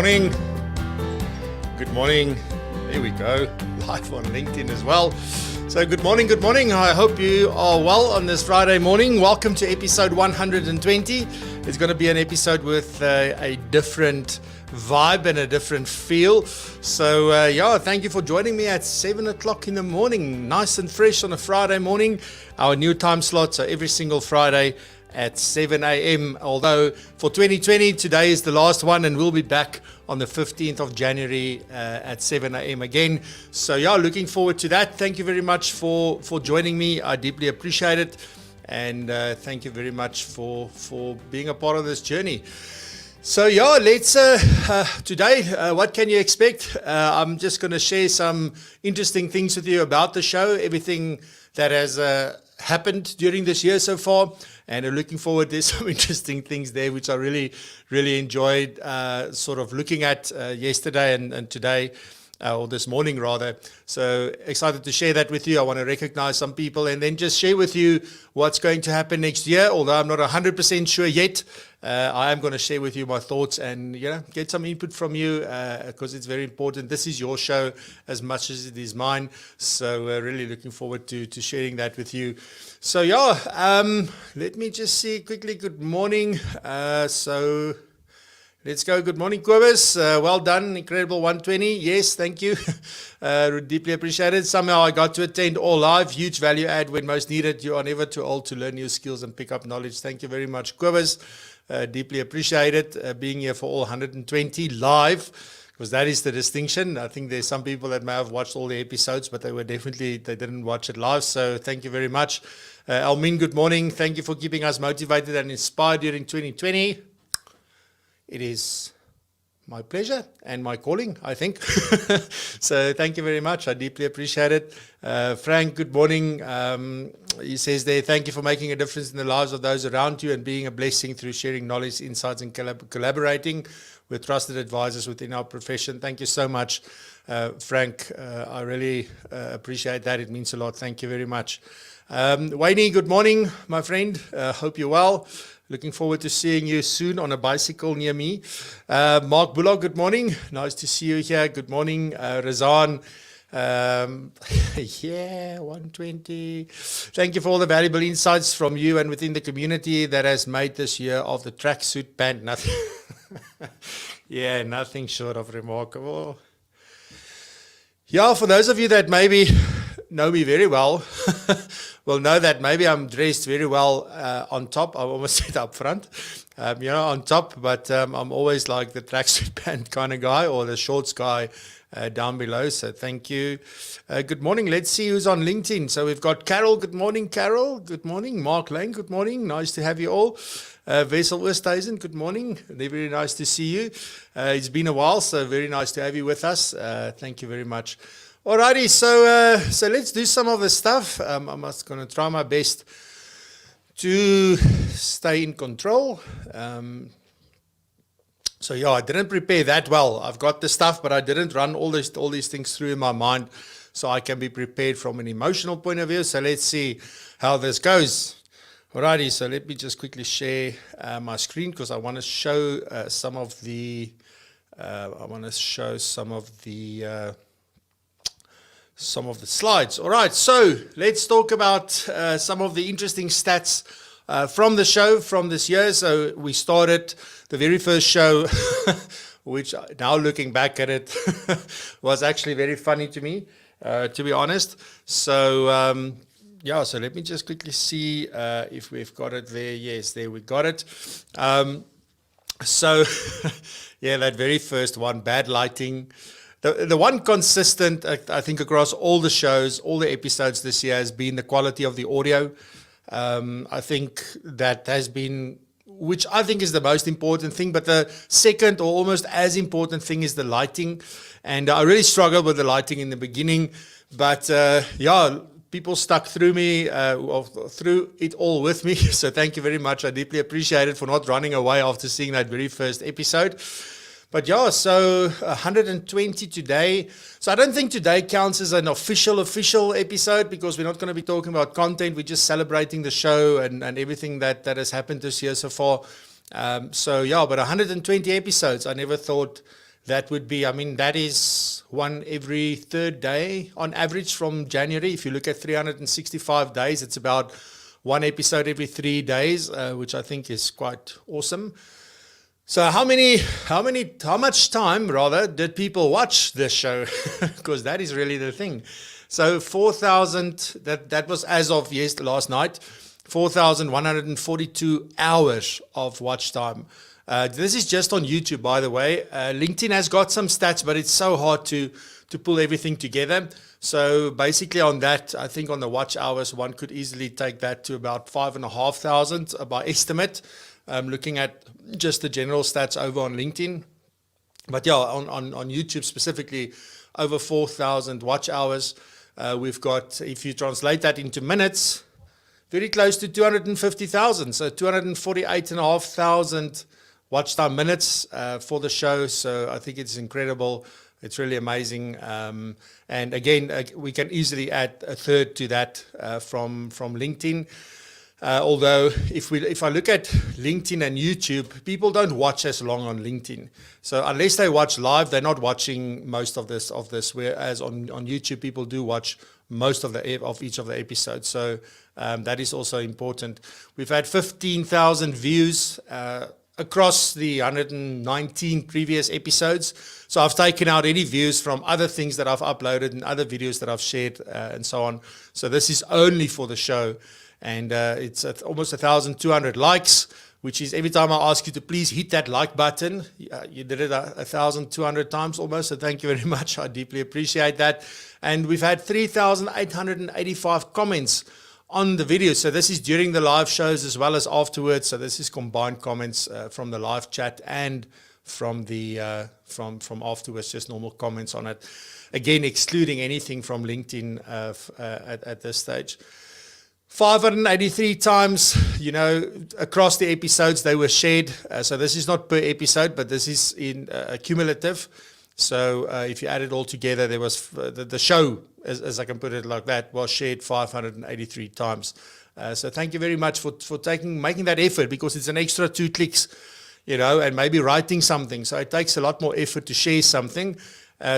morning. Good morning. There we go. Live on LinkedIn as well. So good morning. Good morning. I hope you are well on this Friday morning. Welcome to episode 120. It's going to be an episode with a different vibe and a different feel. So thank you for joining me at 7 o'clock in the morning. Nice and fresh on a Friday morning. Our new time slots are every single Friday at 7 a.m. Although for 2020, today is the last one, and we'll be back on the 15th of January at 7 a.m. again. So looking forward to that. Thank you very much for joining me. I deeply appreciate it. And thank you very much for being a part of this journey. So let's today, what can you expect? I'm just going to share some interesting things with you about the show, everything that has happened during this year so far. And I'm looking forward. There's some interesting things there which I really enjoyed sort of looking at yesterday and today, or this morning rather. So excited to share that with you. I want to recognize some people and then just share with you what's going to happen next year. Although I'm not 100% sure yet, I am going to share with you my thoughts and get some input from you because it's very important. This is your show as much as it is mine. So really looking forward to sharing that with you. So let me just see quickly. Good morning. So let's go. Good morning, Kobus. Well done. Incredible 120. Yes, thank you. Deeply appreciated. Somehow I got to attend all live. Huge value add when most needed. You are never too old to learn new skills and pick up knowledge. Thank you very much, Kobus. Deeply appreciated being here for all 120 live, because that is the distinction. I think there's some people that may have watched all the episodes, but they didn't watch it live. So thank you very much. Almin, good morning. Thank you for keeping us motivated and inspired during 2020. It is my pleasure and my calling, I think. So thank you very much. I deeply appreciate it. Frank, good morning. He says there, thank you for making a difference in the lives of those around you and being a blessing through sharing knowledge, insights, and collaborating with trusted advisors within our profession. Thank you so much, Frank. I really appreciate that. It means a lot. Thank you very much. Wayne, good morning, my friend. Hope you're well. Looking forward to seeing you soon on a bicycle near me. Mark Bullock, good morning. Nice to see you here. Good morning, Razan. 120. Thank you for all the valuable insights from you and within the community that has made this year of the tracksuit band nothing. Nothing short of remarkable. For those of you that maybe know me very well, will know that maybe I'm dressed very well on top. I almost said up front, on top, but I'm always like the tracksuit pant kind of guy or the shorts guy down below. So thank you. Good morning. Let's see who's on LinkedIn. So we've got Carol. Good morning, Carol. Good morning. Mark Lane. Good morning. Nice to have you all. Wessel Oosthuizen, good morning. Very nice to see you. It's been a while, so very nice to have you with us. Thank you very much. Alrighty, so let's do some of the stuff. I'm going to try my best to stay in control. I didn't prepare that well. I've got the stuff, but I didn't run all these things through in my mind so I can be prepared from an emotional point of view. So let's see how this goes. Alrighty, so let me just quickly share my screen because I want to show some of the slides. All right, so let's talk about some of the interesting stats from the show from this year. So we started the very first show, which now looking back at it was actually very funny to me, to be honest. So so let me just quickly see if we've got it there. Yes, there we got it. That very first one, bad lighting. The one consistent, I think, across all the shows, all the episodes this year has been the quality of the audio. I think that has been, which I think is the most important thing, but the second or almost as important thing is the lighting. And I really struggled with the lighting in the beginning, but people stuck through it all with me. So thank you very much. I deeply appreciate it for not running away after seeing that very first episode. But so 120 today. So I don't think today counts as an official episode because we're not going to be talking about content. We're just celebrating the show and everything that has happened this year so far. But 120 episodes. I never thought that would be, I mean, that is one every third day on average from January. If you look at 365 days, it's about one episode every 3 days, which I think is quite awesome. So how much time rather did people watch this show? Because that is really the thing. So 4,000, that was as of last night, 4,142 hours of watch time. This is just on YouTube, by the way. LinkedIn has got some stats, but it's so hard to pull everything together. So basically on that, I think on the watch hours, one could easily take that to about 5,500 by estimate, looking at just the general stats over on LinkedIn. But yeah, on YouTube specifically, over 4,000 watch hours. We've got, if you translate that into minutes, very close to 250,000. So 248,500 watch time minutes for the show. So I think it's incredible. It's really amazing. And again, we can easily add a third to that from LinkedIn. Although if I look at LinkedIn and YouTube, people don't watch as long on LinkedIn. So unless they watch live, they're not watching most of this. Whereas on YouTube, people do watch most of each of the episodes. So that is also important. We've had 15,000 views across the 119 previous episodes. So I've taken out any views from other things that I've uploaded and other videos that I've shared and so on. So this is only for the show. And it's at almost 1,200 likes, which is every time I ask you to please hit that like button, you did it 1,200 times almost. So thank you very much. I deeply appreciate that. And we've had 3,885 comments on the video. So this is during the live shows as well as afterwards. So this is combined comments from the live chat and from the from afterwards, just normal comments on it. Again, excluding anything from LinkedIn at this stage. 583 times, across the episodes they were shared. So this is not per episode, but this is in cumulative. So if you add it all together, there was the show, as I can put it like that, was shared 583 times. So thank you very much for making that effort, because it's an extra 2 clicks, and maybe writing something. So it takes a lot more effort to share something.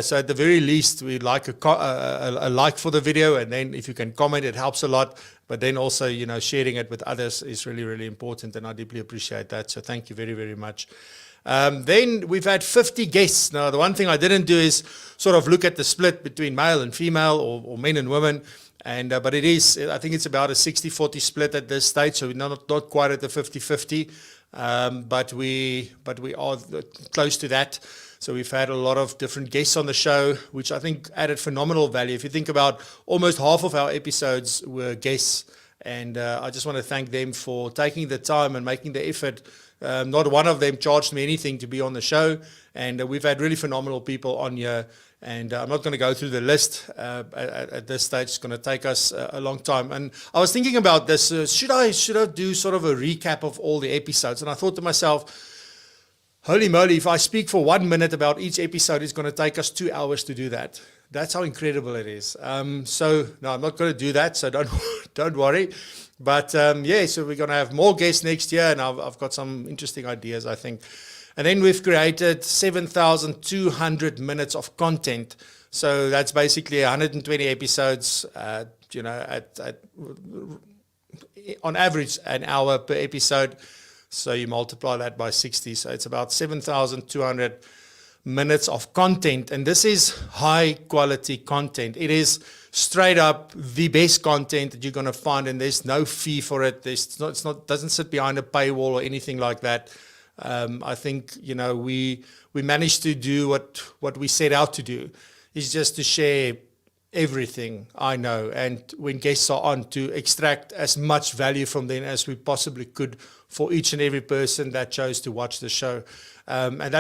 So at the very least, we'd like a like for the video, and then if you can comment, it helps a lot. But then also, sharing it with others is really, really important, and I deeply appreciate that. So thank you very, very much. Then we've had 50 guests. Now, the one thing I didn't do is sort of look at the split between male and female, or men and women. And but I think it's about a 60-40 split at this stage. So we're not quite at the 50-50, but we are close to that. So we've had a lot of different guests on the show, which I think added phenomenal value. If you think about, almost half of our episodes were guests, and I just want to thank them for taking the time and making the effort. Not one of them charged me anything to be on the show, and we've had really phenomenal people on here. And I'm not going to go through the list at this stage. It's going to take us a long time. And I was thinking about this. Should I do sort of a recap of all the episodes? And I thought to myself, holy moly, if I speak for 1 minute about each episode, it's going to take us 2 hours to do that. That's how incredible it is. So no, I'm not going to do that. So don't worry. But so we're going to have more guests next year, and I've got some interesting ideas, I think. And then we've created 7,200 minutes of content. So that's basically 120 episodes, on average an hour per episode. So you multiply that by 60. So it's about 7,200 minutes of content. And this is high quality content. It is straight up the best content that you're going to find, and there's no fee for it. Doesn't sit behind a paywall or anything like that. I think, we managed to do what we set out to do, is just to share everything I know, and when guests are on, to extract as much value from them as we possibly could for each and every person that chose to watch the show. And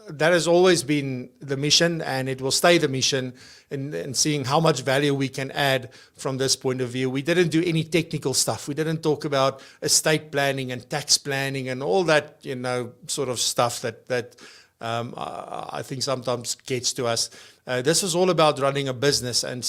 that has always been the mission, and it will stay the mission, in seeing how much value we can add from this point of view. We didn't do any technical stuff. We didn't talk about estate planning and tax planning and all that, sort of stuff that I think sometimes gets to us. This is all about running a business and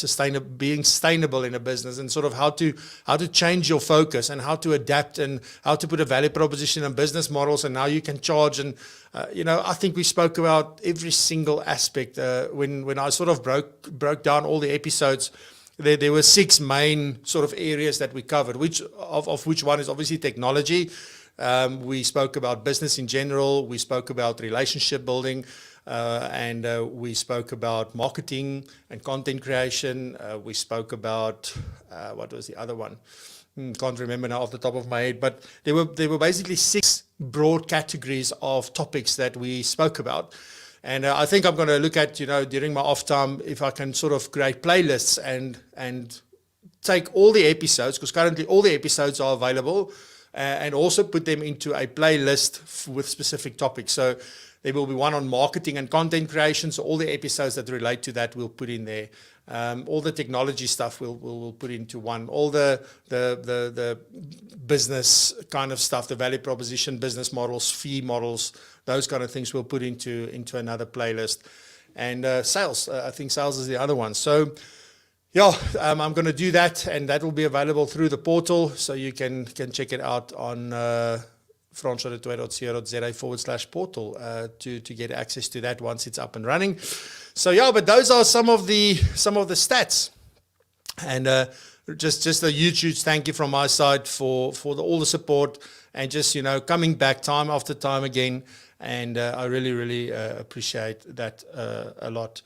being sustainable in a business, and sort of how to change your focus and how to adapt and how to put a value proposition and business models and how you can charge. And I think we spoke about every single aspect when I sort of broke down all the episodes. There were 6 main sort of areas that we covered, which one is obviously technology. We spoke about business in general. We spoke about relationship building, and we spoke about marketing and content creation. We spoke about what was the other one? Can't remember now off the top of my head. But there were basically 6 broad categories of topics that we spoke about. And I think I'm going to look at, during my off time, if I can sort of create playlists and take all the episodes, because currently all the episodes are available, and also put them into a playlist with specific topics. So there will be one on marketing and content creation. So all the episodes that relate to that we'll put in there. All the technology stuff we'll put into one. All the business kind of stuff, the value proposition, business models, fee models, those kind of things we'll put into another playlist. And sales, I think sales is the other one. So yeah, I'm going to do that, and that will be available through the portal, so you can check it out on francois.co.za/portal to get access to that once it's up and running. So yeah, but those are some of the stats, and just a huge thank you from my side for all the support and just coming back time after time again, and I really appreciate that a lot.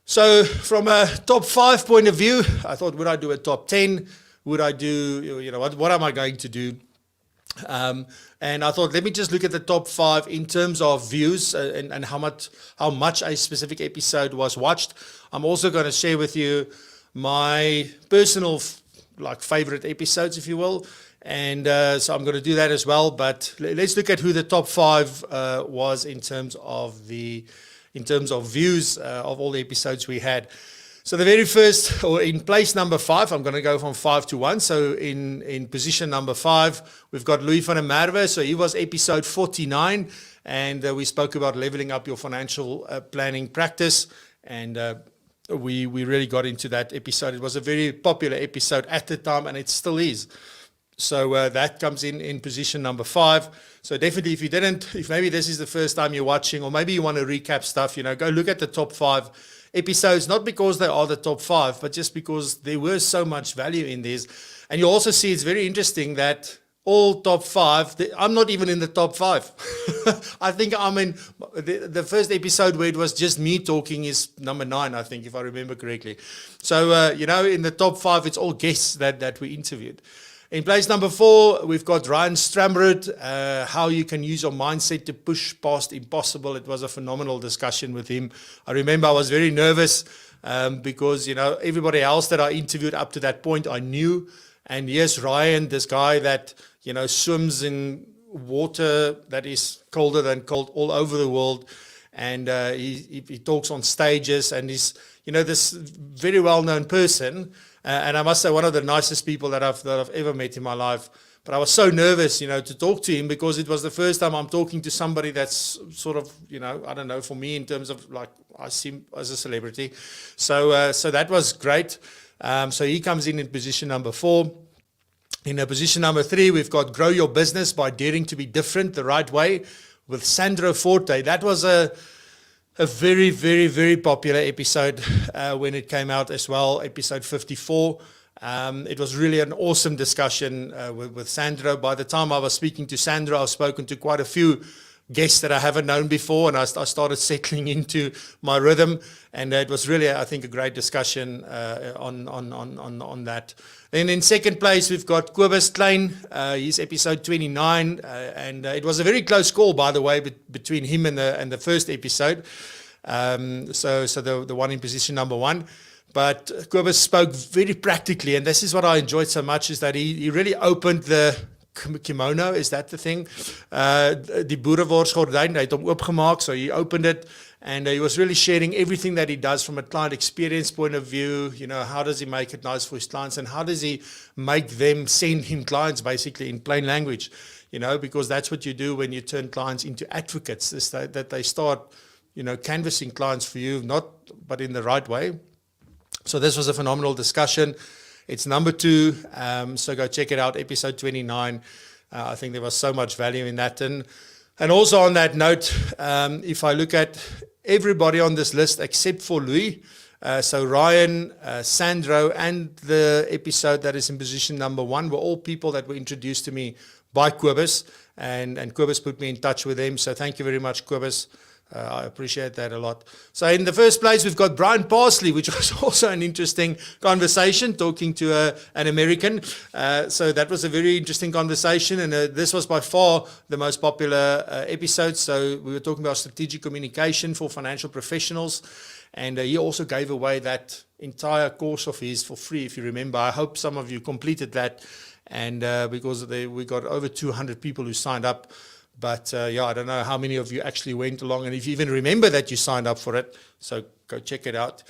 So from a top 5 point of view, I thought, would I do a top 10? Would I do, what am I going to do? And I thought, let me just look at the top 5 in terms of views and how much a specific episode was watched. I'm also going to share with you my personal favorite episodes, if you will. And so I'm going to do that as well. But let's look at who the top 5 was in terms of views of all the episodes we had. So the very first, or in place number 5, I'm going to go from 5 to 1. So in position number 5, we've got Louis van der Merwe. So he was episode 49, and we spoke about leveling up your financial planning practice. And we really got into that episode. It was a very popular episode at the time, and it still is. So that comes in position number 5. So definitely, if maybe this is the first time you're watching, or maybe you want to recap stuff, go look at the top 5 episodes, not because they are the top 5, but just because there was so much value in these. And you also see it's very interesting that all top 5, I'm not even in the top 5. I think I'm in the first episode where it was just me talking is number 9, I think, if I remember correctly. So, in the top 5, it's all guests that we interviewed. In place number 4, we've got Ryan Stramrud, how you can use your mindset to push past impossible. It was a phenomenal discussion with him. I remember I was very nervous because, everybody else that I interviewed up to that point I knew. And yes, Ryan, this guy that, swims in water that is colder than cold all over the world. And he talks on stages, and he's, this very well-known person. And I must say, one of the nicest people that I've ever met in my life. But I was so nervous, to talk to him, because it was the first time I'm talking to somebody that's sort of, I don't know, for me in terms of I see him as a celebrity. So that was great. So he comes in position number 4. In position number 3, we've got Grow Your Business by Daring to Be Different the Right Way with Sandro Forte. That was a very, very, very popular episode when it came out as well, episode 54. It was really an awesome discussion with Sandro. By the time I was speaking to Sandro, I've spoken to quite a few guests that I haven't known before, and I started settling into my rhythm. And it was really, I think, a great discussion on that. Then in second place, we've got Kobus Klein. He's episode 29, and it was a very close call, by the way, between him and the first episode. So the one in position number 1. But Kobus spoke very practically, and this is what I enjoyed so much, is that he really opened the kimono, is that the thing? Die boereworsgordijn, hy het hom oopgemaak, so he opened it, and he was really sharing everything that he does from a client experience point of view. How does he make it nice for his clients, and how does he make them send him clients, basically, in plain language, because that's what you do when you turn clients into advocates, is that they start, canvassing clients for you, but in the right way. So this was a phenomenal discussion. It's number 2, so go check it out, episode 29. I think there was so much value in that. And also on that note, if I look at everybody on this list except for Louis, so Ryan, Sandro, and the episode that is in position number 1 were all people that were introduced to me by Kobus, and Kobus put me in touch with them. So thank you very much, Kobus. I appreciate that a lot. So in the first place, we've got Brian Parsley, which was also an interesting conversation, talking to an American. So that was a very interesting conversation, and this was by far the most popular episode. So we were talking about strategic communication for financial professionals, and he also gave away that entire course of his for free, if you remember. I hope some of you completed that, and because we got over 200 people who signed up. But I don't know how many of you actually went along, and if you even remember that you signed up for it. So go check it out.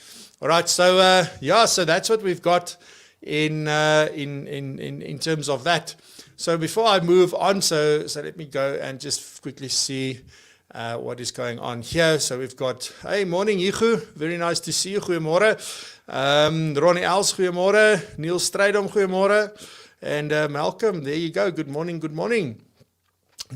All right, so so that's what we've got in terms of that. So before I move on, so let me go and just quickly see what is going on here. So we've got, hey, morning, Igu. Very nice to see you. Goeiemorgen. Ronnie Els, goeiemorgen. Niels Strydom, goeiemorgen. And Malcolm, there you go. Good morning, good morning.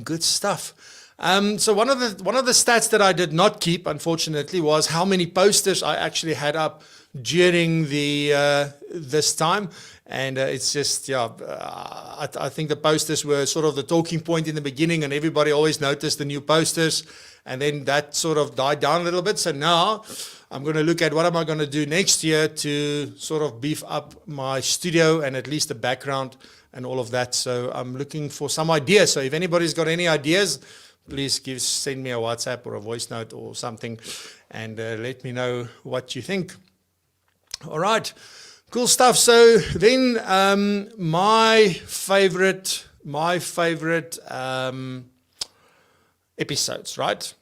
Good stuff. So one of the stats that I did not keep, unfortunately, was how many posters I actually had up during this time. And it's just, I think the posters were sort of the talking point in the beginning, and everybody always noticed the new posters, and then that sort of died down a little bit. So now I'm going to look at what am I going to do next year to sort of beef up my studio and at least the background and all of that. So I'm looking for some ideas. So if anybody's got any ideas, please send me a WhatsApp or a voice note or something, and let me know what you think. All right, cool stuff. So then my favorite episodes, right?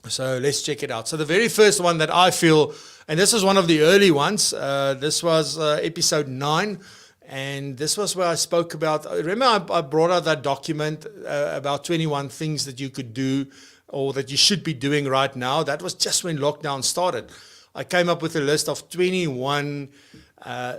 So let's check it out. So the very first one that I feel, and this is one of the early ones, this was episode 9. And this was where I spoke about, remember I brought out that document about 21 things that you could do or that you should be doing right now. That was just when lockdown started. I came up with a list of 21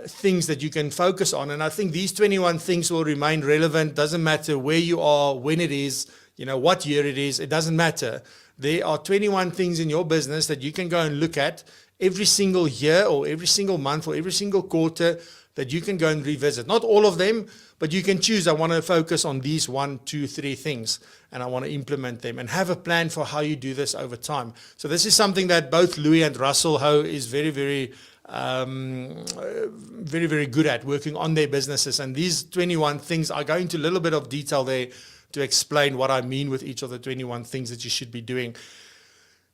things that you can focus on. And I think these 21 things will remain relevant. Doesn't matter where you are, when it is, what year it is, it doesn't matter. There are 21 things in your business that you can go and look at every single year or every single month or every single quarter that you can go and revisit. Not all of them, but you can choose, I want to focus on these 1, 2, 3 things, and I want to implement them and have a plan for how you do this over time. So this is something that both Louis and Russell Ho is very, very good at, working on their businesses. And these 21 things, I go into a little bit of detail there to explain what I mean with each of the 21 things that you should be doing.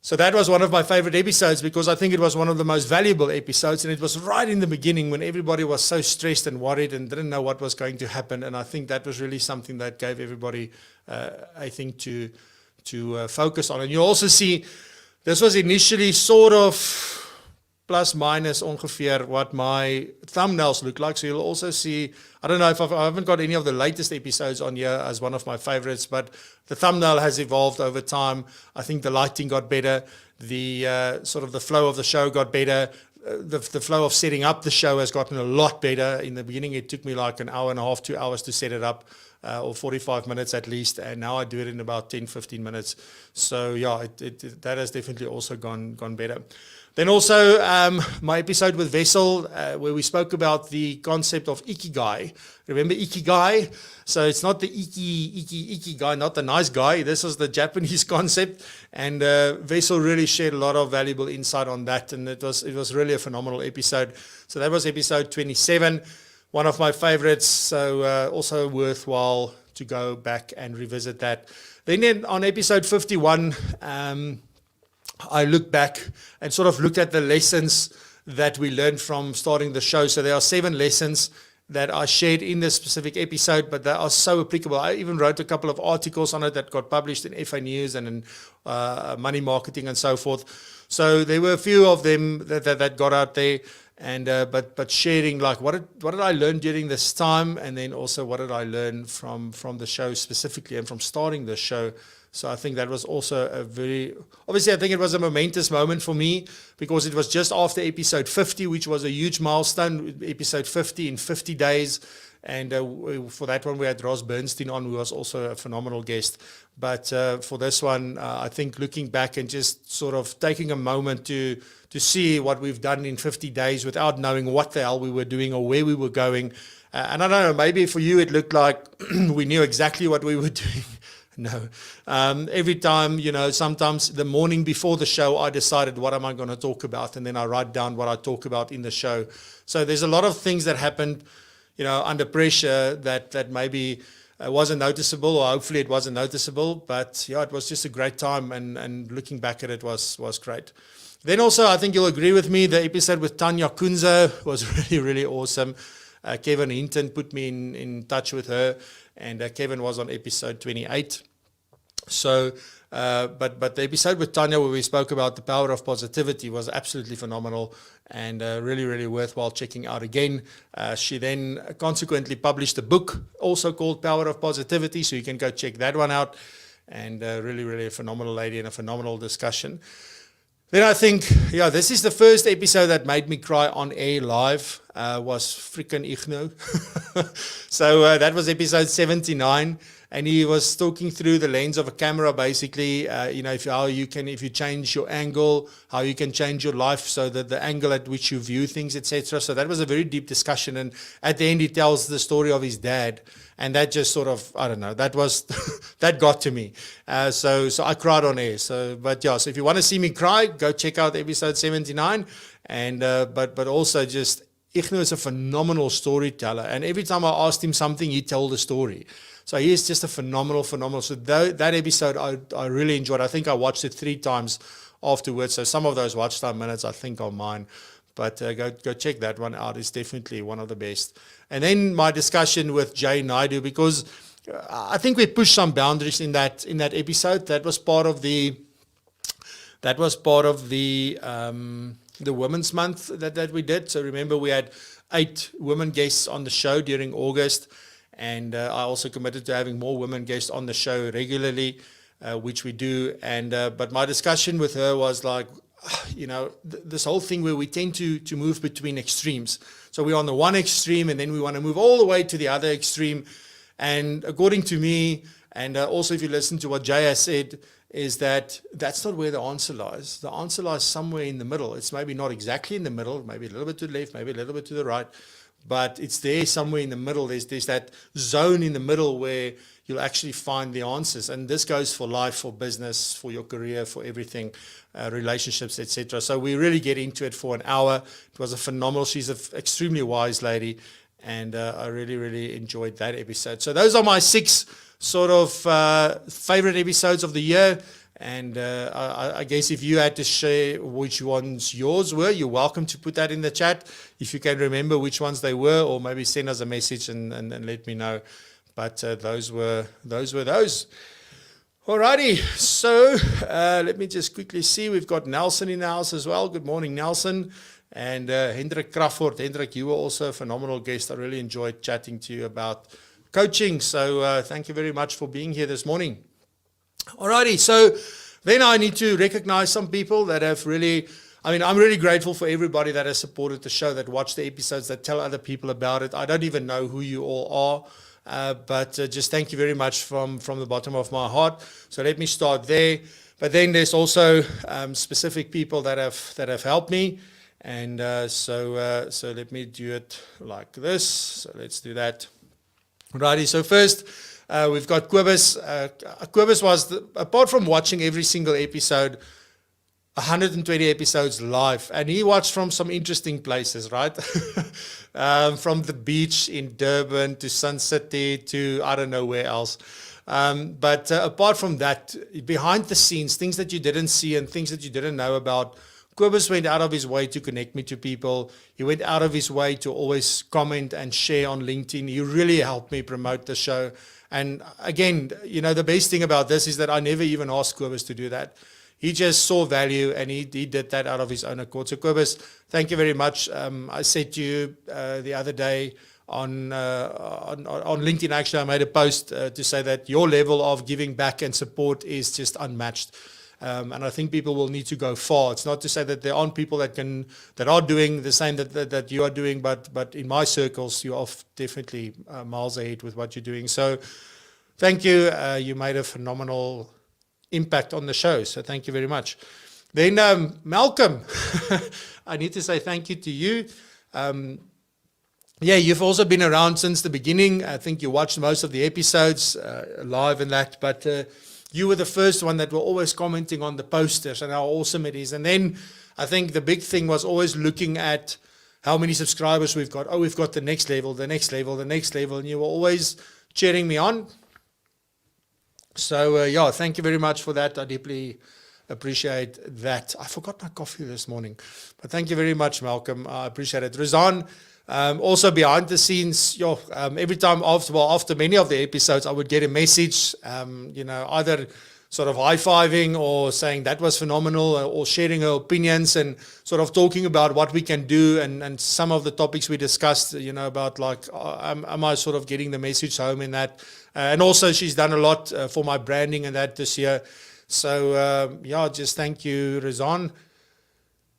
So that was one of my favorite episodes because I think it was one of the most valuable episodes, and it was right in the beginning when everybody was so stressed and worried and didn't know what was going to happen. And I think that was really something that gave everybody, I think, to focus on. And you also see this was initially sort of plus minus ongeveer what my thumbnails look like. So you'll also see, I don't know if I haven't got any of the latest episodes on here as one of my favorites, but the thumbnail has evolved over time. I think the lighting got better. The sort of the flow of the show got better. The flow of setting up the show has gotten a lot better. In the beginning, it took me like an hour and a half, 2 hours to set it up, or 45 minutes at least. And now I do it in about 10, 15 minutes. So yeah, that has definitely also gone better. Then also my episode with Vessel, where we spoke about the concept of ikigai. Remember ikigai? So it's not the ikigai, not the nice guy. This is the Japanese concept. And Vessel really shared a lot of valuable insight on that. And it was really a phenomenal episode. So that was episode 27, one of my favorites. So also worthwhile to go back and revisit that. Then on episode 51, I looked back and sort of looked at the lessons that we learned from starting the show. So there are 7 lessons, that I shared in this specific episode, but they are so applicable. I even wrote a couple of articles on it that got published in FA News and in Money Marketing and so forth. So there were a few of them that got out there, and but sharing like what did I learn during this time, and then also what did I learn from the show specifically and from starting the show. So I think that was also obviously I think it was a momentous moment for me, because it was just after episode 50, which was a huge milestone, episode 50 in 50 days. And for that one, we had Ross Bernstein on, who was also a phenomenal guest. But for this one, I think looking back and just sort of taking a moment to see what we've done in 50 days without knowing what the hell we were doing or where we were going. And I don't know, maybe for you it looked like we knew exactly what we were doing. No. Every time, sometimes the morning before the show, I decided what am I going to talk about, and then I write down what I talk about in the show. So there's a lot of things that happened, under pressure that maybe wasn't noticeable, or hopefully it wasn't noticeable. But yeah, it was just a great time, and looking back at it was great. Then also, I think you'll agree with me, the episode with Tanya Kunze was really, really awesome. Kevin Hinton put me in touch with her, and Kevin was on episode 28. So, but the episode with Tanya where we spoke about the power of positivity was absolutely phenomenal, and really, really worthwhile checking out again. She then consequently published a book also called Power of Positivity, so you can go check that one out. And really, really a phenomenal lady and a phenomenal discussion. Then I think, this is the first episode that made me cry on air live, was freaking Igno. So that was episode 79, and he was talking through the lens of a camera, basically, if you change your angle, how you can change your life so that the angle at which you view things, etc. So that was a very deep discussion, and at the end he tells the story of his dad. And that just sort of, I don't know, that was, that got to me. So I cried on air. So if you want to see me cry, go check out episode 79. And, but also just, Igno is a phenomenal storyteller. And every time I asked him something, he told a story. So he is just a phenomenal. So that episode I really enjoyed. I think I watched it 3 times afterwards. So some of those watch time minutes I think are mine. But go check that one out. It's definitely one of the best. And then my discussion with Jay Naidu, because I think we pushed some boundaries in that episode. That was part of the Women's Month that we did. So remember, we had 8 women guests on the show during August, and I also committed to having more women guests on the show regularly, which we do. And but my discussion with her was like, this whole thing where we tend to move between extremes. So we're on the one extreme, and then we want to move all the way to the other extreme. And according to me, and also if you listen to what Jay has said, is that's not where the answer lies. The answer lies somewhere in the middle. It's maybe not exactly in the middle, maybe a little bit to the left, maybe a little bit to the right, but it's there somewhere in the middle. There's that zone in the middle where you'll actually find the answers. And this goes for life, for business, for your career, for everything, relationships, etc. So we really get into it for an hour. It was a phenomenal. She's an extremely wise lady, and I really, really enjoyed that episode. So those are my 6 sort of favorite episodes of the year. And I guess if you had to share which ones yours were, you're welcome to put that in the chat if you can remember which ones they were, or maybe send us a message and let me know. But those were those. Alrighty, so let me just quickly see. We've got Nelson in the house as well. Good morning, Nelson. And Hendrik Crawford. Hendrik, you were also a phenomenal guest. I really enjoyed chatting to you about coaching. So thank you very much for being here this morning. Alrighty, so then I need to recognize some people that have really, I'm really grateful for everybody that has supported the show, that watched the episodes, that tell other people about it. I don't even know who you all are, but just thank you very much from the bottom of my heart. So let me start there. But then there's also specific people that have helped me. And so let me do it like this. So let's do that. Righty, so first, we've got Kobus. Kobus was, apart from watching every single episode, 120 episodes live, and he watched from some interesting places, right? From the beach in Durban to Sun City to I don't know where else. But apart from that, behind the scenes, things that you didn't see and things that you didn't know about Kobus went out of his way to connect me to people. He went out of his way to always comment and share on LinkedIn. He really helped me promote the show. And again, the best thing about this is that I never even asked Kobus to do that. He just saw value, and he did that out of his own accord. So Kobus, thank you very much. I said to you the other day on LinkedIn, actually, I made a post to say that your level of giving back and support is just unmatched. And I think people will need to go far. It's not to say that there aren't people that are doing the same that you are doing, but in my circles, you are definitely miles ahead with what you're doing. So thank you. You made a phenomenal impact on the show. So thank you very much. Then Malcolm, I need to say thank you to you. You've also been around since the beginning. I think you watched most of the episodes live and that, but you were the first one that were always commenting on the posters and how awesome it is. And then I think the big thing was always looking at how many subscribers we've got. Oh, we've got the next level, the next level, the next level. And you were always cheering me on. So, thank you very much for that. I deeply appreciate that. I forgot my coffee this morning. But thank you very much, Malcolm. I appreciate it. Razan, also behind the scenes, every time after many of the episodes, I would get a message, either sort of high-fiving or saying that was phenomenal, or sharing her opinions and sort of talking about what we can do and some of the topics we discussed, about like, am I sort of getting the message home in that? And also she's done a lot for my branding and that this year. So, just thank you, Razan.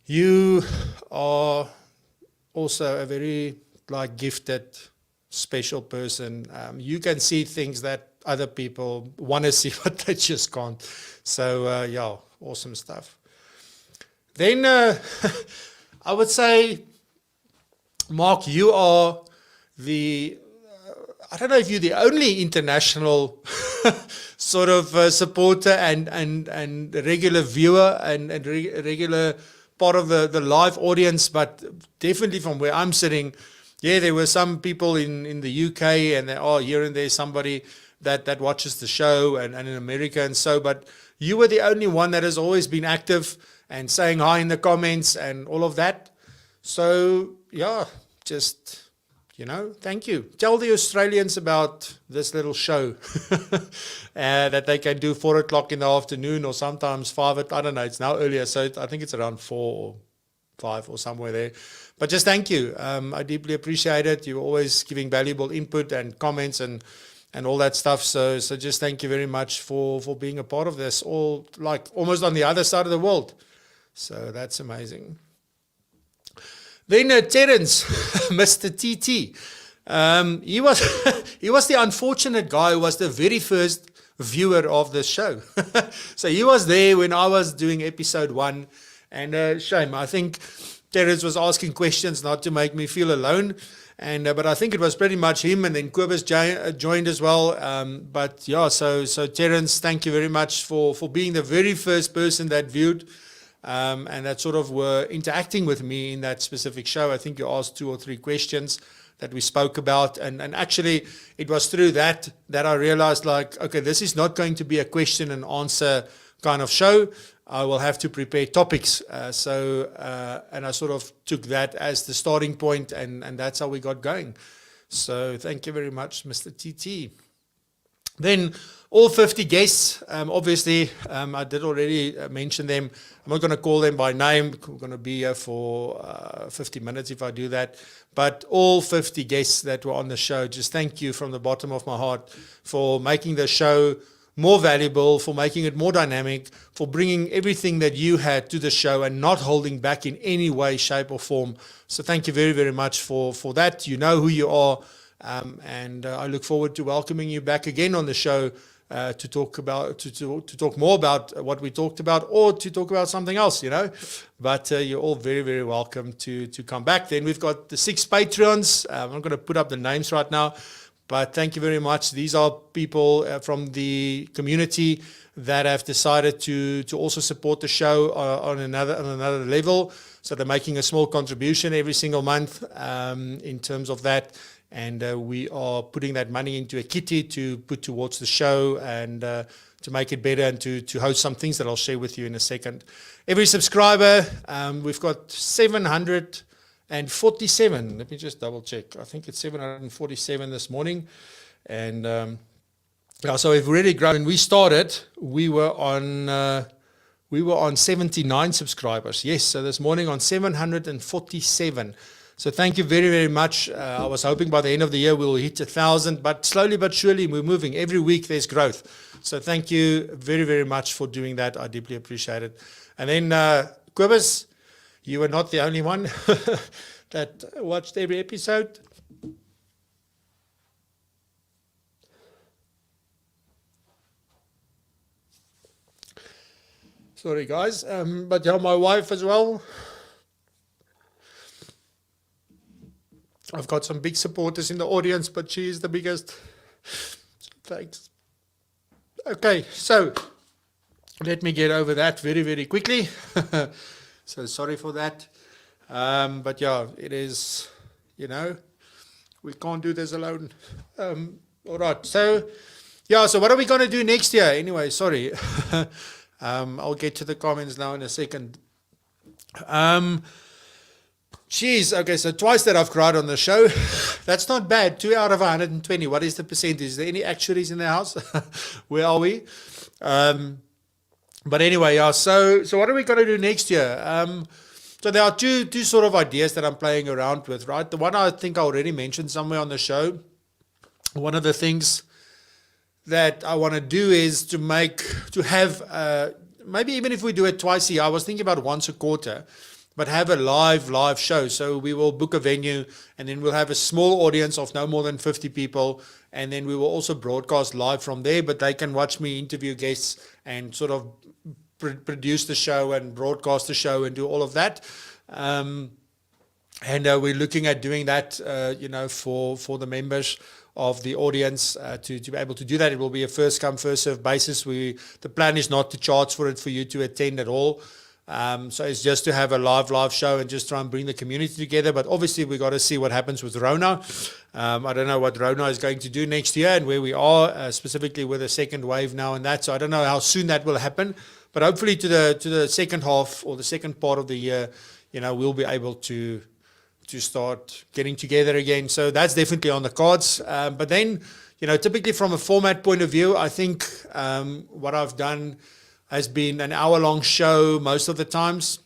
You are also a very gifted, special person. You can see things that other people want to see, but they just can't. So, awesome stuff. Then I would say, Mark, you are I don't know if you're the only international sort of supporter and regular viewer and regular part of the live audience, but definitely from where I'm sitting, there were some people in the UK, and there are here and there somebody that watches the show and in America and so, but you were the only one that has always been active and saying hi in the comments and all of that. So, just, thank you. Tell the Australians about this little show that they can do 4 o'clock in the afternoon or sometimes 5, I don't know, it's now earlier, so I think it's around 4 or 5 or somewhere there. But just thank you. I deeply appreciate it. You're always giving valuable input and comments and all that stuff. So just thank you very much for being a part of this, all almost on the other side of the world. So that's amazing. Then Terence, Mr. TT, he was the unfortunate guy who was the very first viewer of the show. So he was there when I was doing episode 1, and shame. I think Terence was asking questions not to make me feel alone, but I think it was pretty much him, and then Kobus joined as well. So Terence, thank you very much for being the very first person that viewed. And that sort of were interacting with me in that specific show. I think you asked 2 or 3 questions that we spoke about. And actually, it was through that I realized, okay, this is not going to be a question and answer kind of show. I will have to prepare topics. And I sort of took that as the starting point, and that's how we got going. So thank you very much, Mr. TT. Then all 50 guests, obviously, I did already mention them. I'm not going to call them by name. We're going to be here for 50 minutes if I do that. But all 50 guests that were on the show, just thank you from the bottom of my heart for making the show more valuable, for making it more dynamic, for bringing everything that you had to the show and not holding back in any way, shape or form. So thank you very, very much for that. You know who you are. And I look forward to welcoming you back again on the show to talk more about what we talked about, or to talk about something else, But you're all very, very welcome to come back. Then we've got the 6 Patreons. I'm not going to put up the names right now, but thank you very much. These are people from the community that have decided to also support the show on another level. So they're making a small contribution every single month in terms of that. and we are putting that money into a kitty to put towards the show and to make it better and to host some things that I'll share with you in a second. Every subscriber, we've got 747. Let me just double check. I think it's 747 this morning. And so we've really grown. When we started, we were on 79 subscribers. Yes, so this morning on 747. So thank you very, very much. I was hoping by the end of the year we'll hit 1,000, but slowly but surely we're moving. Every week there's growth. So thank you very, very much for doing that. I deeply appreciate it. And then Kobus, you were not the only one that watched every episode. Sorry, guys. But yeah, my wife as well. I've got some big supporters in the audience, but she is the biggest. Thanks. Okay, so let me get over that very, very quickly. So sorry for that. But yeah, it is, we can't do this alone. All right, so yeah, so what are we going to do next year? Anyway, sorry. I'll get to the comments now in a second. Geez, okay, so twice that I've cried on the show. That's not bad. 2 out of 120. What is the percentage? Is there any actuaries in the house? Where are we? But anyway, yeah, so what are we going to do next year? So there are two sort of ideas that I'm playing around with, right? The one I think I already mentioned somewhere on the show. One of the things that I want to do is to have, maybe even if we do it twice a year, I was thinking about once a quarter, but have a live show. So we will book a venue, and then we'll have a small audience of no more than 50 people, and then we will also broadcast live from there, but they can watch me interview guests and sort of produce the show and broadcast the show and do all of that. And we're looking at doing that, for the members of the audience to be able to do that. It will be a first come, first serve basis. The plan is not to charge for it for you to attend at all. So it's just to have a live show and just try and bring the community together. But obviously we got to see what happens with Rona. I don't know what Rona is going to do next year and where we are, specifically with the second wave now and that. So I don't know how soon that will happen. But hopefully to the second half or the second part of the year, we'll be able to start getting together again. So that's definitely on the cards. But then, typically from a format point of view, I think what I've done has been an hour-long show most of the times.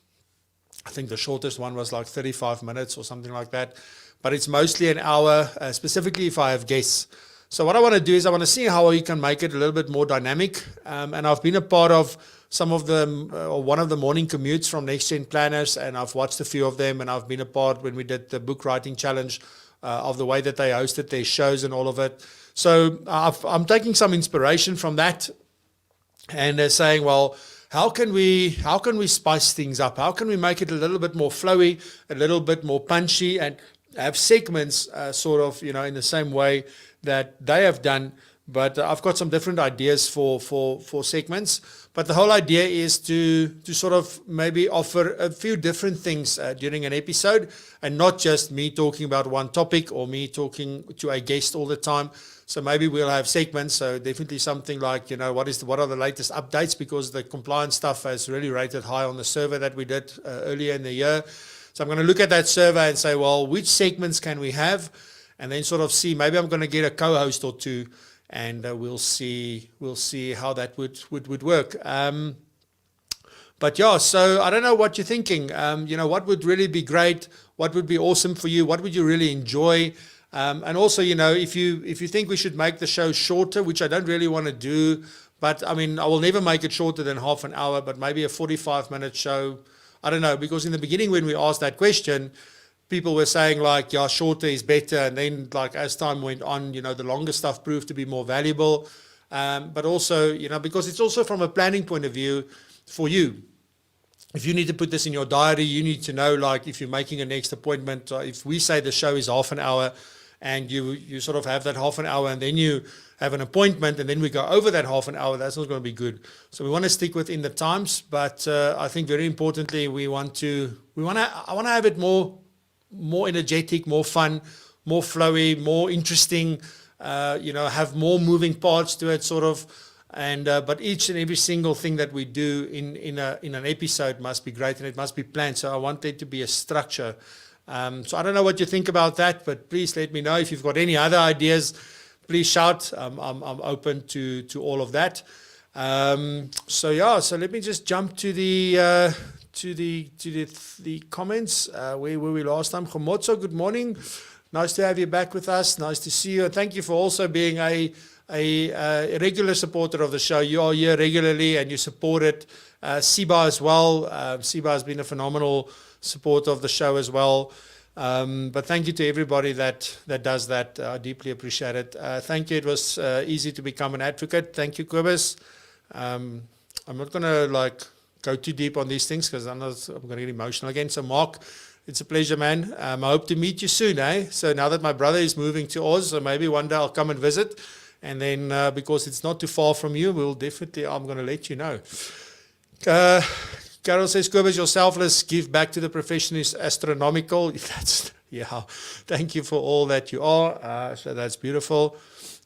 I think the shortest one was like 35 minutes or something like that. But it's mostly an hour, specifically if I have guests. So what I want to do is I want to see how we can make it a little bit more dynamic. And I've been a part of some of them, or one of the morning commutes from Next Gen Planners, and I've watched a few of them, and I've been a part when we did the book writing challenge of the way that they hosted their shows and all of it. So I'm taking some inspiration from that. And they're saying, well, how can we spice things up? How can we make it a little bit more flowy, a little bit more punchy, and have segments sort of, in the same way that they have done. But I've got some different ideas for segments. But the whole idea is to sort of maybe offer a few different things during an episode, and not just me talking about one topic or me talking to a guest all the time. So maybe we'll have segments. So definitely something like, what are the latest updates, because the compliance stuff has really rated high on the survey that we did earlier in the year. So I'm going to look at that survey and say, well, which segments can we have? And then sort of see, maybe I'm going to get a co-host or two, and we'll see how that would work. But yeah, so I don't know what you're thinking. What would really be great? What would be awesome for you? What would you really enjoy? And also, if you think we should make the show shorter, which I don't really want to do, but I mean, I will never make it shorter than half an hour, but maybe a 45-minute show. I don't know, because in the beginning when we asked that question, people were saying like, yeah, shorter is better. And then like as time went on, the longer stuff proved to be more valuable. But also, because it's also from a planning point of view for you. If you need to put this in your diary, you need to know, like, if you're making a next appointment, if we say the show is half an hour and you sort of have that half an hour and then you have an appointment and then we go over that half an hour, that's not going to be good. So we want to stick within the times, but I think very importantly, I want to have it more energetic, more fun, more flowy, more interesting, have more moving parts to it, sort of. And but each and every single thing that we do in an episode must be great, and it must be planned. So I want there to be a structure. So I don't know what you think about that, but please let me know if you've got any other ideas. Please shout. I'm open to all of that. So let me just jump to the comments where were we last time. Khomotso, good morning. Nice to have you back with us. Nice to see you. And thank you for also being a regular supporter of the show. You are here regularly and you support it. Siba as well. Siba has been a phenomenal supporter of the show as well. But thank you to everybody that does that. I deeply appreciate it. Thank you. It was easy to become an advocate. Thank you, Kobus. I'm not going to go too deep on these things because I'm going to get emotional again. So Mark, it's a pleasure, man. I hope to meet you soon, eh? So now that my brother is moving to Oz, so maybe one day I'll come and visit. And then because it's not too far from you, I'm going to let you know. Carol says, Kobus, your selfless give back to the profession is astronomical. Thank you for all that you are. So that's beautiful.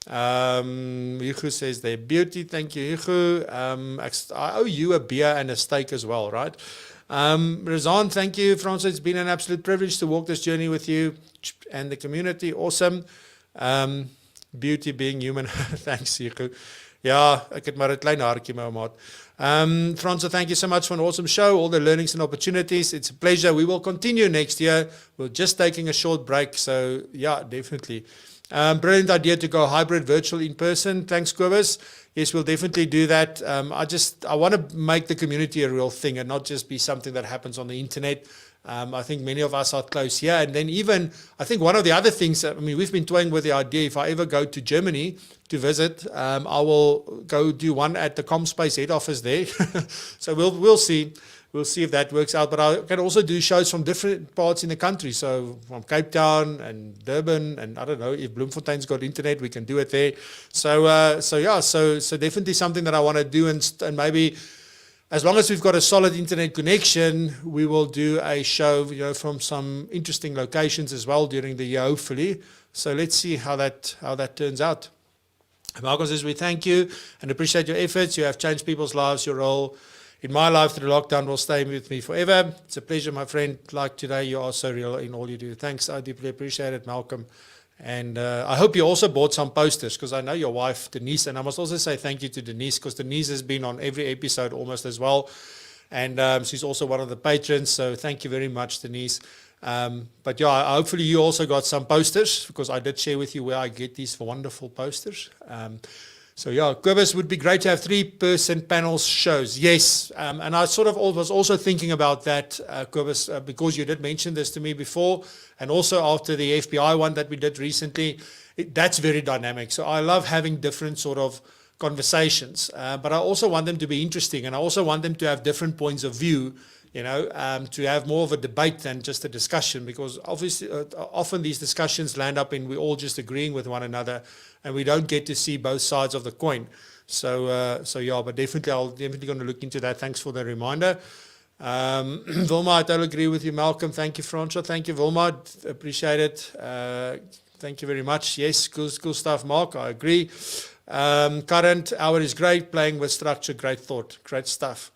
Yuhu says they're beauty. Thank you, Yuhu. I owe you a beer and a steak as well, right? Razan, thank you. Francois, it's been an absolute privilege to walk this journey with you and the community. Awesome. Beauty being human. Thanks, Yuhu. Ja, ek het maar 'n klein haartjie my maat. Francois, thank you so much for an awesome show, all the learnings and opportunities. It's a pleasure. We will continue next year. We're just taking a short break, so yeah, definitely. Brilliant idea to go hybrid, virtual, in person. Thanks, Kobus. Yes, we'll definitely do that. I want to make the community a real thing and not just be something that happens on the internet. I think many of us are close here. And then even, I think one of the other things, we've been toying with the idea, if I ever go to Germany to visit, I will go do one at the ComSpace head office there. So we'll see. We'll see if that works out. But I can also do shows from different parts in the country. So from Cape Town and Durban, and I don't know, if Bloemfontein's got internet, we can do it there. So definitely something that I want to do, and maybe as long as we've got a solid internet connection, we will do a show, from some interesting locations as well during the year, hopefully. So let's see how that turns out. Malcolm says, we thank you and appreciate your efforts. You have changed people's lives. Your role in my life through lockdown will stay with me forever. It's a pleasure, my friend. Like today, you are so real in all you do. Thanks. I deeply appreciate it, Malcolm. And I hope you also bought some posters, because I know your wife, Denise, and I must also say thank you to Denise, because Denise has been on every episode almost as well. And she's also one of the patrons. So thank you very much, Denise. But yeah, hopefully you also got some posters, because I did share with you where I get these wonderful posters. So yeah, Kobus, would be great to have 3-person panels shows. Yes, and I sort of was also thinking about that, Kobus, because you did mention this to me before, and also after the FBI one that we did recently, that's very dynamic. So I love having different sort of conversations, but I also want them to be interesting, and I also want them to have different points of view, to have more of a debate than just a discussion, because obviously often these discussions land up in we all just agreeing with one another, and we don't get to see both sides of the coin. So yeah, but definitely going to look into that. Thanks for the reminder. Vilma, I totally agree with you, Malcolm. Thank you, Francois. Thank you, Vilma. Appreciate it. Thank you very much. Yes, cool stuff, Mark. I agree. Current hour is great. Playing with structure, great thought, great stuff.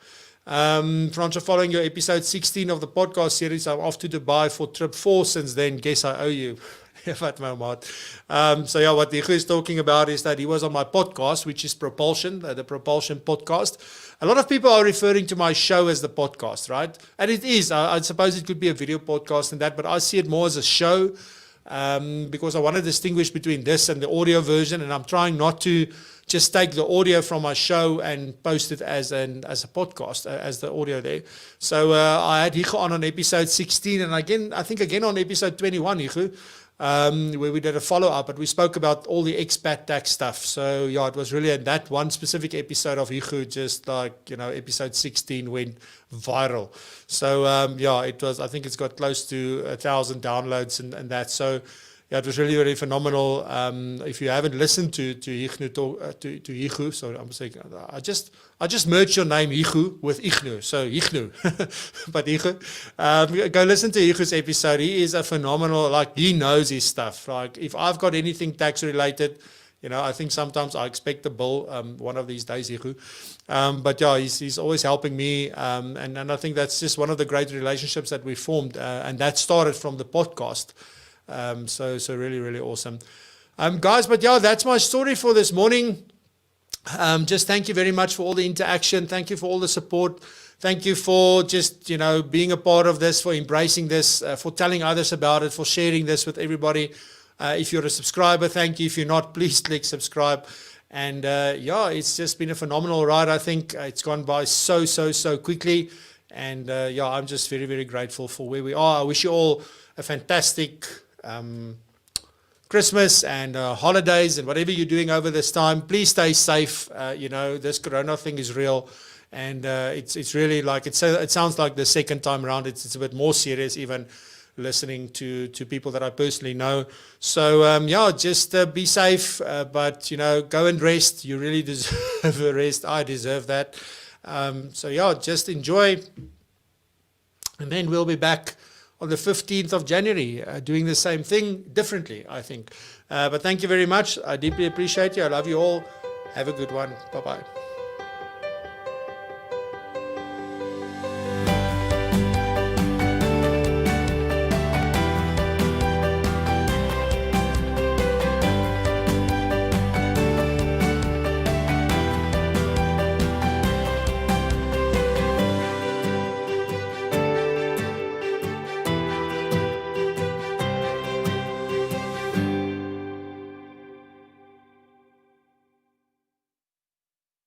Francois, following your episode 16 of the podcast series, I'm off to Dubai for trip 4 since then. Guess I owe you. So yeah, what Diego is talking about is that he was on my podcast, which is Propulsion, the Propulsion podcast. A lot of people are referring to my show as the podcast, right? And it is. I suppose it could be a video podcast and that, but I see it more as a show, because I want to distinguish between this and the audio version, and I'm trying not to just take the audio from my show and post it as a podcast, as the audio there. So I had Higo on episode 16, and I think again on episode 21, Higo, where we did a follow-up, but we spoke about all the expat tax stuff. So yeah, it was really that one specific episode of Higo, just episode 16 went viral. So yeah, it was, I think it's got close to 1,000 downloads and that. So yeah, it was really, really phenomenal. If you haven't listened to Ignu talk, to Ignu, sorry, I'm saying, I just merged your name Ignu with Ignu, so Ignu, but Ignu, go listen to Ignu's episode. He is a phenomenal, like, he knows his stuff. Like, if I've got anything tax related, I think sometimes I expect a bill one of these days, Ignu. But yeah, he's always helping me, and I think that's just one of the great relationships that we formed, and that started from the podcast. So really, really awesome. Guys, but yeah, that's my story for this morning. Just thank you very much for all the interaction. Thank you for all the support. Thank you for just, being a part of this, for embracing this, for telling others about it, for sharing this with everybody. If you're a subscriber, thank you. If you're not, please click subscribe. And yeah, it's just been a phenomenal ride. I think it's gone by so quickly. And yeah, I'm just very, very grateful for where we are. I wish you all a fantastic Christmas and holidays and whatever you're doing over this time. Please stay safe. This corona thing is real, and it's really like it sounds like the second time around. It's a bit more serious, even listening to people that I personally know. So yeah, just be safe, but go and rest. You really deserve a rest. I deserve that. So yeah, just enjoy, and then we'll be back on the 15th of January, doing the same thing differently, I think. But thank you very much. I deeply appreciate you. I love you all. Have a good one. Bye-bye.